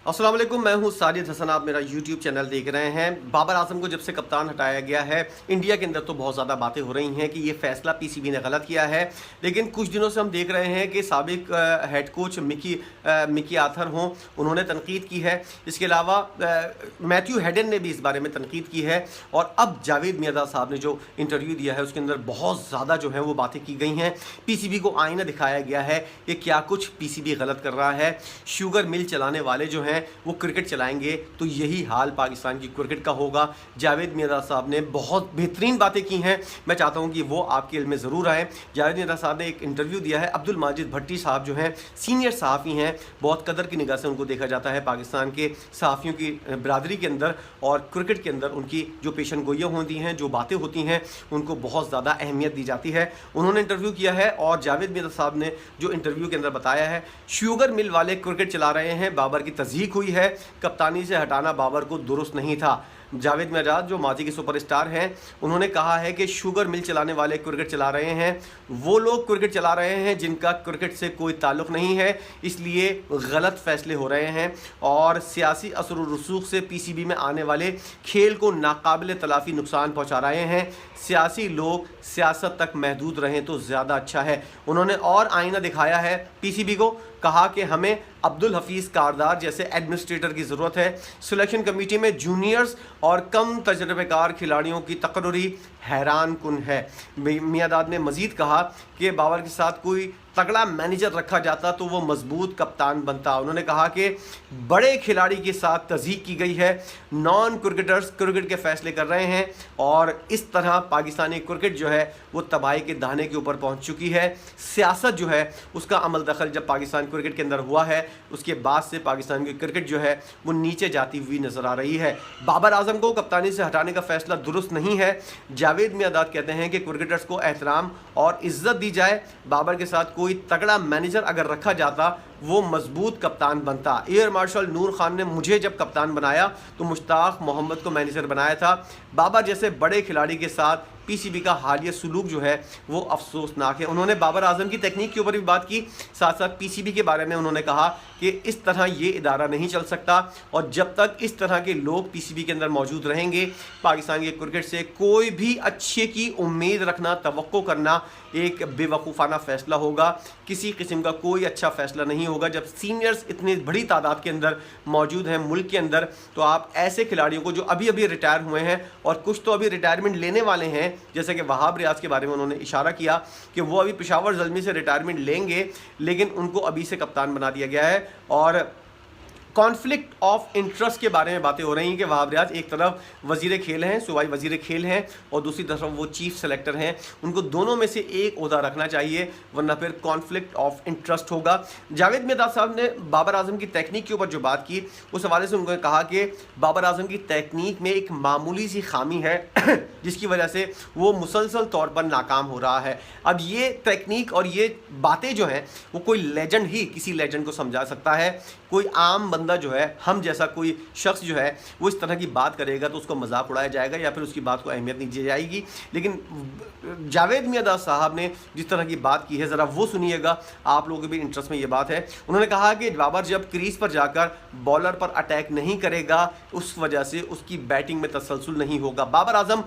अस्सलाम वालेकुम, मैं हूं साजिद हसन। आप मेरा यूट्यूब चैनल देख रहे हैं। बाबर आजम को जब से कप्तान हटाया गया है इंडिया के अंदर तो बहुत ज़्यादा बातें हो रही हैं कि ये फ़ैसला पीसीबी ने गलत किया है, लेकिन कुछ दिनों से हम देख रहे हैं कि साबिक हेड कोच मिकी आर्थर हों, उन्होंने तनकीद की है। इसके अलावा मैथ्यू हेडन ने भी इस बारे में तनकीद की है। और अब जावेद मियांदाद साहब ने जो इंटरव्यू दिया है उसके अंदर बहुत ज़्यादा जो है वो बातें की गई हैं। पीसीबी को आईना दिखाया गया है कि क्या कुछ पीसीबी गलत कर रहा है। शुगर मिल चलाने वाले जो हैं वो क्रिकेट चलाएंगे तो यही हाल पाकिस्तान की क्रिकेट का होगा। जावेद मियांदाद साहब ने बहुत बेहतरीन बातें की हैं, मैं चाहता हूं कि वो आपके इल्म में ज़रूर आए। जावेद मियांदाद साहब ने एक इंटरव्यू दिया है। अब्दुल माजिद भट्टी साहब जो हैं सीनियर सहाफ़ी हैं, बहुत कदर की निगाह से उनको देखा जाता है पाकिस्तान के सहाफ़ियों की बरदरी के अंदर, और क्रिकेट के अंदर उनकी जो पेशन गोइयाँ होती हैं, जो बातें होती हैं, उनको बहुत ज़्यादा अहमियत दी जाती है। उन्होंने इंटरव्यू किया है और जावेद मियांदाद साहब ने जो इंटरव्यू के अंदर बताया है, शुगर मिल वाले क्रिकेट चला रहे हैं, बाबर की तज़हीक हुई है, कप्तानी से हटाना बाबर को दुरुस्त नहीं था। जावेद मियांदाद जो माजी के सुपरस्टार हैं, उन्होंने कहा है कि शुगर मिल चलाने वाले क्रिकेट चला रहे हैं, वो लोग क्रिकेट चला रहे हैं जिनका क्रिकेट से कोई ताल्लुक़ नहीं है, इसलिए गलत फ़ैसले हो रहे हैं और सियासी असर व रसूख से पीसीबी में आने वाले खेल को नाकाबिल तलाफ़ी नुकसान पहुँचा रहे हैं। सियासी लोग सियासत तक महदूद रहें तो ज़्यादा अच्छा है। उन्होंने और आईना दिखाया है पीसीबी को, कहा कि हमें अब्दुल हफीज़ कारदार जैसे एडमिनिस्ट्रेटर की ज़रूरत है। सिलेक्शन कमेटी में जूनियर्स और कम तजर्बेकार खिलाड़ियों की तकर्री हैरान कुन है। मियांदाद ने मज़ीद कहा कि बाबर के साथ कोई तगड़ा मैनेजर रखा जाता तो वो मजबूत कप्तान बनता। उन्होंने कहा कि बड़े खिलाड़ी के साथ तज़हीक की गई है, नॉन क्रिकेटर्स क्रिकेट के फ़ैसले कर रहे हैं और इस तरह पाकिस्तानी क्रिकेट जो है वो तबाही के दाने के ऊपर पहुंच चुकी है। सियासत जो है उसका अमल दखल जब पाकिस्तान क्रिकेट के अंदर हुआ है, उसके बाद से पाकिस्तान की क्रिकेट जो है वो नीचे जाती हुई नज़र आ रही है। बाबर आजम को कप्तानी से हटाने का फ़ैसला दुरुस्त नहीं है। जावेद मियांदाद कहते हैं कि क्रिकेटर्स को एहतराम और इज़्ज़त दी जाए। बाबर के साथ कोई तगड़ा मैनेजर अगर रखा जाता वो मजबूत कप्तान बनता। एयर मार्शल नूर खान ने मुझे जब कप्तान बनाया तो मुश्ताक मोहम्मद को मैनेजर बनाया था। बाबर जैसे बड़े खिलाड़ी के साथ पीसीबी का हालिया सलूक जो है वो अफसोसनाक है। उन्होंने बाबर आजम की टेक्निक के ऊपर भी बात की, साथ साथ पीसीबी के बारे में उन्होंने कहा कि इस तरह ये इदारा नहीं चल सकता और जब तक इस तरह के लोग पीसीबी के अंदर मौजूद रहेंगे पाकिस्तान के क्रिकेट से कोई भी अच्छे की उम्मीद रखना, तवक्को करना एक बेवकूफ़ाना फ़ैसला होगा। किसी किस्म का कोई अच्छा फ़ैसला नहीं होगा। जब सीनियर्स इतनी बड़ी तादाद के अंदर मौजूद हैं मुल्क के अंदर, तो आप ऐसे खिलाड़ियों को जो अभी अभी रिटायर हुए हैं और कुछ तो अभी रिटायरमेंट लेने वाले हैं, जैसे कि वहाब रियाज के बारे में उन्होंने इशारा किया कि वो अभी पेशावर ज़ल्मी से रिटायरमेंट लेंगे, लेकिन उनको अभी से कप्तान बना दिया गया है। और कॉन्फ्लिक्ट ऑफ इंटरेस्ट के बारे में बातें हो रही हैं कि वहाब रियाज एक तरफ वज़ीर खेल हैं, सूबाई वज़ीर खेल हैं, और दूसरी तरफ वो चीफ सेलेक्टर हैं। उनको दोनों में से एक ओहदा रखना चाहिए, वरना फिर कॉन्फ्लिक्ट ऑफ इंटरेस्ट होगा। जावेद मियांदाद साहब ने बाबर आजम की टेक्निक के ऊपर जो बात की, उस हवाले से उन्होंने कहा कि बाबर आजम की टेक्निक में एक मामूली सी खामी है जिसकी वजह से वो मुसलसल तौर पर नाकाम हो रहा है। अब ये टेक्निक और ये बातें जो हैं वो कोई लेजेंड ही किसी लेजेंड को समझा सकता है। कोई आम बंदा जो है, हम जैसा कोई शख्स जो है, वो इस तरह की बात करेगा तो उसको मजाक उड़ाया जाएगा या फिर उसकी बात को अहमियत नहीं दी जाएगी। लेकिन जावेद मियांदाद साहब ने जिस तरह की बात की है ज़रा वो सुनिएगा, आप लोगों के भी इंटरेस्ट में ये बात है। उन्होंने कहा कि बाबर जब क्रीज पर जाकर बॉलर पर अटैक नहीं करेगा उस वजह से उसकी बैटिंग में तसलसल नहीं होगा। बाबर आजम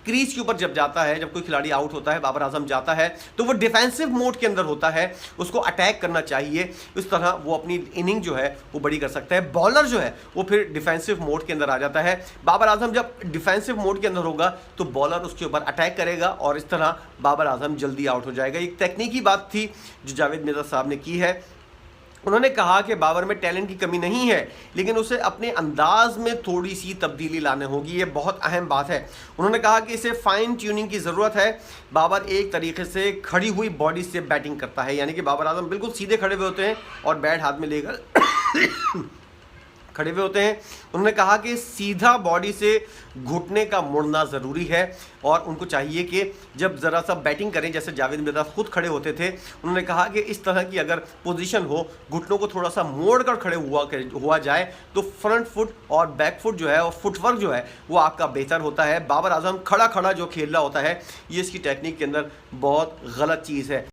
क्रीज के ऊपर जब जाता है, जब कोई खिलाड़ी आउट होता है, बाबर आजम जाता है तो वो डिफेंसिव मोड के अंदर होता है, उसको अटैक करना चाहिए। इस तरह वो अपनी इनिंग जो है वो बड़ी कर सकता है। बॉलर जो है वो फिर डिफेंसिव मोड के अंदर आ जाता है। बाबर आजम जब डिफेंसिव मोड के अंदर होगा तो बॉलर उसके ऊपर अटैक करेगा और इस तरह बाबर आजम जल्दी आउट हो जाएगा। एक तकनीकी बात थी जो जावेद मियांदाद साहब ने की है। उन्होंने कहा कि बाबर में टैलेंट की कमी नहीं है, लेकिन उसे अपने अंदाज में थोड़ी सी तब्दीली लाने होगी, ये बहुत अहम बात है। उन्होंने कहा कि इसे फाइन ट्यूनिंग की ज़रूरत है। बाबर एक तरीके से खड़ी हुई बॉडी से बैटिंग करता है, यानी कि बाबर आजम बिल्कुल सीधे खड़े हुए होते हैं और बैट हाथ में लेकर खड़े हुए होते हैं। उन्होंने कहा कि सीधा बॉडी से घुटने का मुड़ना ज़रूरी है और उनको चाहिए कि जब ज़रा सा बैटिंग करें, जैसे जावेद मियांदाद खुद खड़े होते थे, उन्होंने कहा कि इस तरह की अगर पोजीशन हो, घुटनों को थोड़ा सा मोड़ कर खड़े हुआ जाए तो फ्रंट फुट और बैक फुट जो है और फुटवर्क जो है वो आपका बेहतर होता है। बाबर आजम खड़ा खड़ा जो खेल रहा होता है, ये इसकी टेक्निक के अंदर बहुत गलत चीज़ है।